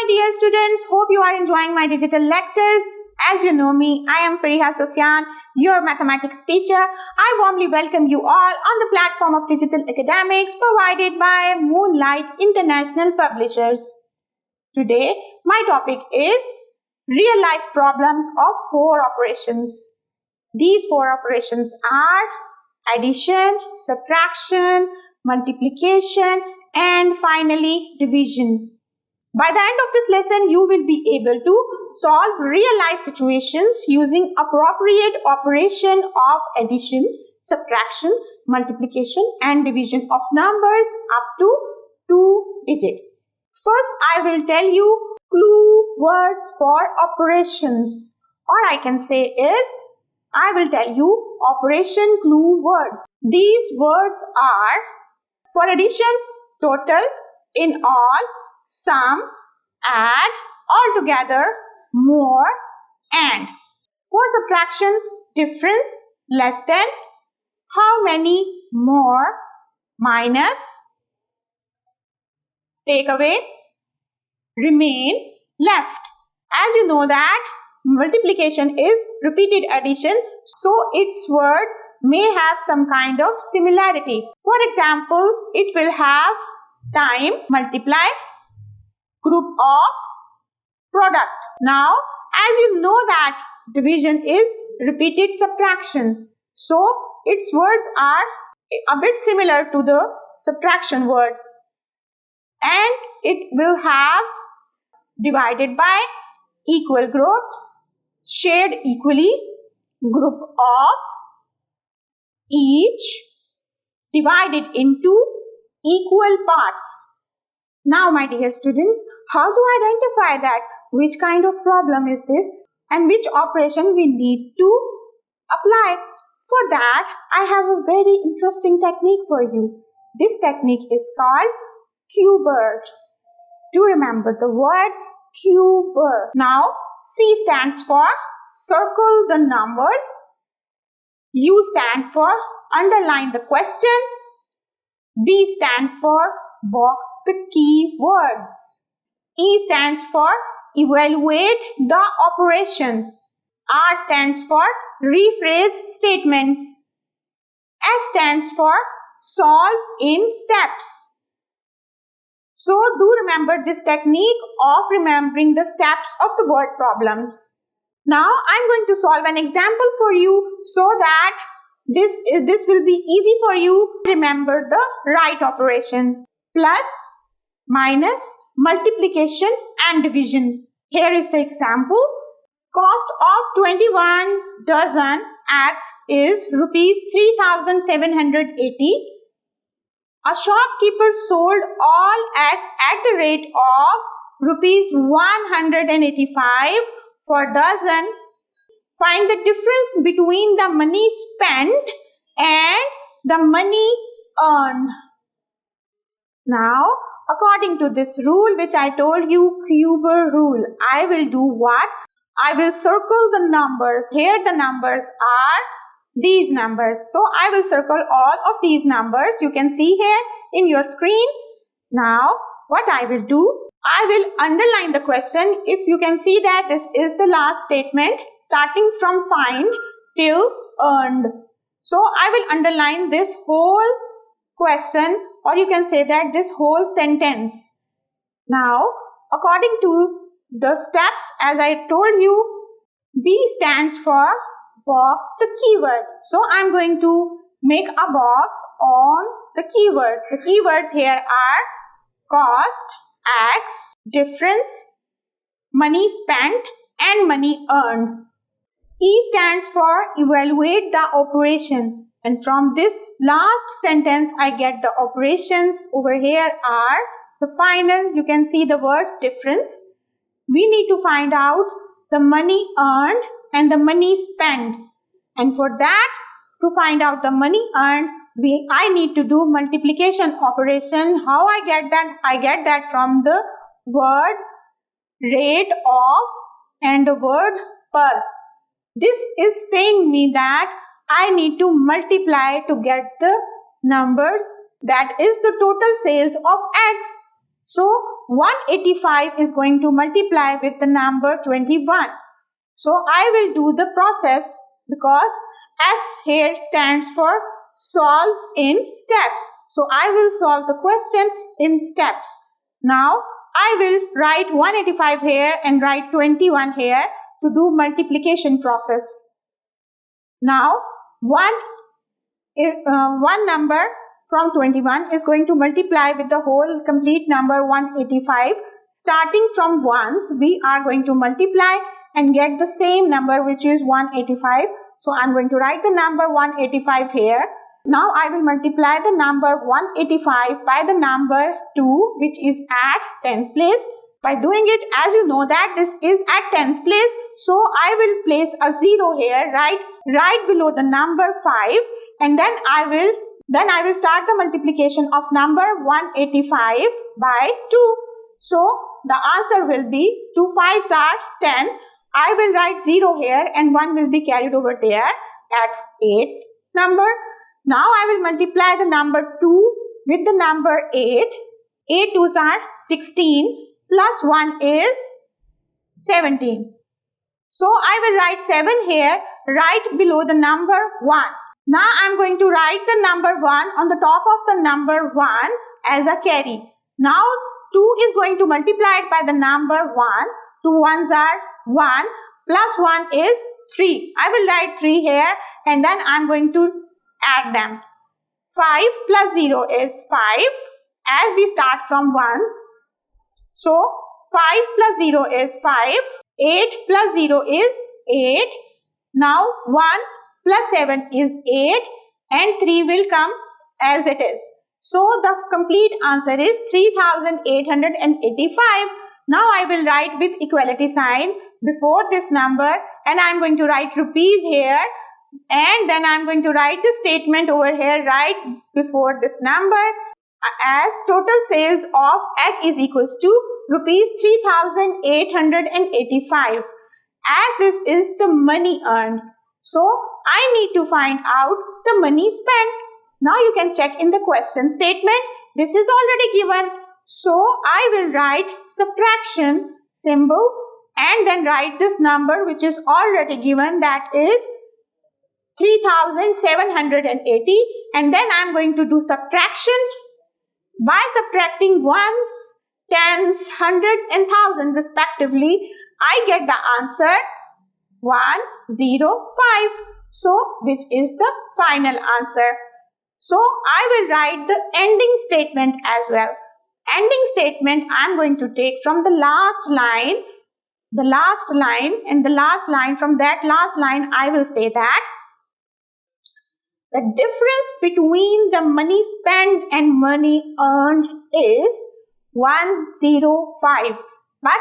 my dear students, hope you are enjoying my digital lectures. As you know me, I am Fariha Sufyan, your mathematics teacher. I warmly welcome you all on the platform of Digital Academics provided by Moonlight International Publishers. Today, my topic is real-life problems of 4 operations. These 4 operations are addition, subtraction, multiplication, and finally division. By the end of this lesson, you will be able to solve real-life situations using appropriate operation of addition, subtraction, multiplication, and division of numbers up to 2 digits. First, I will tell you clue words for operations, or I can say is, I will tell you operation clue words. These words are for addition, total, in all, sum, add, altogether, more, and. For subtraction, difference, less than, how many, more, minus, take away, remain, left. As you know that multiplication is repeated addition, so its word may have some kind of similarity. For example, it will have time, multiply, group of, product. Now, as you know that division is repeated subtraction, so its words are a bit similar to the subtraction words, and it will have divided by, equal groups, shared equally, group of, each, divided into equal parts. Now, my dear students, how to identify that? Which kind of problem is this and which operation we need to apply? For that, I have a very interesting technique for you. This technique is called QBERS. Do remember the word QBER. Now, C stands for circle the numbers. U stands for underline the question. B stands for box the key words. E stands for evaluate the operation. R stands for rephrase statements. S stands for solve in steps. So do remember this technique of remembering the steps of the word problems. Now I'm going to solve an example for you so that this will be easy for you to remember the right operation. Plus, minus, multiplication and division. Here is the example. Cost of 21 dozen eggs is rupees 3,780. A shopkeeper sold all eggs at the rate of rupees 185 per dozen. Find the difference between the money spent and the money earned. Now, according to this rule which I told you, QBER rule, I will do what? I will circle the numbers. Here the numbers are these numbers. So, I will circle all of these numbers. You can see here in your screen. Now, what I will do? I will underline the question. If you can see that this is the last statement starting from find till earned. So, I will underline this whole question, or you can say that this whole sentence. Now, according to the steps, as I told you, B stands for box the keyword. So, I am going to make a box on the keywords. The keywords here are cost, X, difference, money spent and money earned. E stands for evaluate the operation. And from this last sentence, I get the operations. Over here are the final. You can see the words difference. We need to find out the money earned and the money spent. And for that, to find out the money earned, I need to do multiplication operation. How I get that? I get that from the word rate of and the word per. This is saying me that I need to multiply to get the numbers, that is the total sales of eggs. So 185 is going to multiply with the number 21. So I will do the process because S here stands for solve in steps. So I will solve the question in steps. Now I will write 185 here and write 21 here to do multiplication process. Now one number from 21 is going to multiply with the whole complete number 185. Starting from ones, we are going to multiply and get the same number, which is 185. So I'm going to write the number 185 here. Now I will multiply the number 185 by the number 2, which is at tens place. By doing it, as you know that this is at tens place, so I will place a 0 here right below the number 5, and then I will start the multiplication of number 185 by 2. So the answer will be 2 5s are 10. I will write 0 here and 1 will be carried over there at 8 number. Now I will multiply the number 2 with the number 8. 8 2s are 16 plus 1 is 17. So I will write 7 here right below the number 1. Now I am going to write the number 1 on the top of the number 1 as a carry. Now 2 is going to multiply it by the number 1. 2 1s are 1 plus 1 is 3. I will write 3 here and then I am going to add them. 5 plus 0 is 5 as we start from ones. So 5 plus 0 is 5. 8 plus 0 is 8. Now 1 plus 7 is 8 and 3 will come as it is. So the complete answer is 3885. Now I will write with equality sign before this number and I am going to write rupees here and then I am going to write the statement over here right before this number as total sales of egg is equals to rupees 3885 as this is the money earned. So I need to find out the money spent. Now you can check in the question statement. This is already given. So I will write subtraction symbol and then write this number which is already given, that is 3780, and then I am going to do subtraction by subtracting ones, tens, hundreds and thousand respectively. I get the answer 105. So which is the final answer. So I will write the ending statement as well. Ending statement I am going to take from the last line, and the last line, from that last line I will say that the difference between the money spent and money earned is 105. But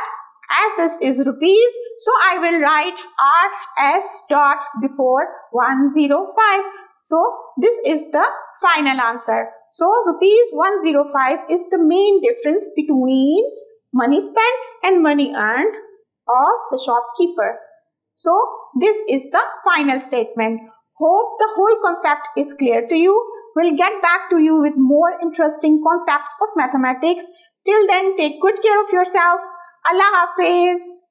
as this is rupees, so I will write RS dot before 105. So this is the final answer. So rupees 105 is the main difference between money spent and money earned of the shopkeeper. So this is the final statement. Hope the whole concept is clear to you. We'll get back to you with more interesting concepts of mathematics. Till then, take good care of yourself. Allah Hafiz.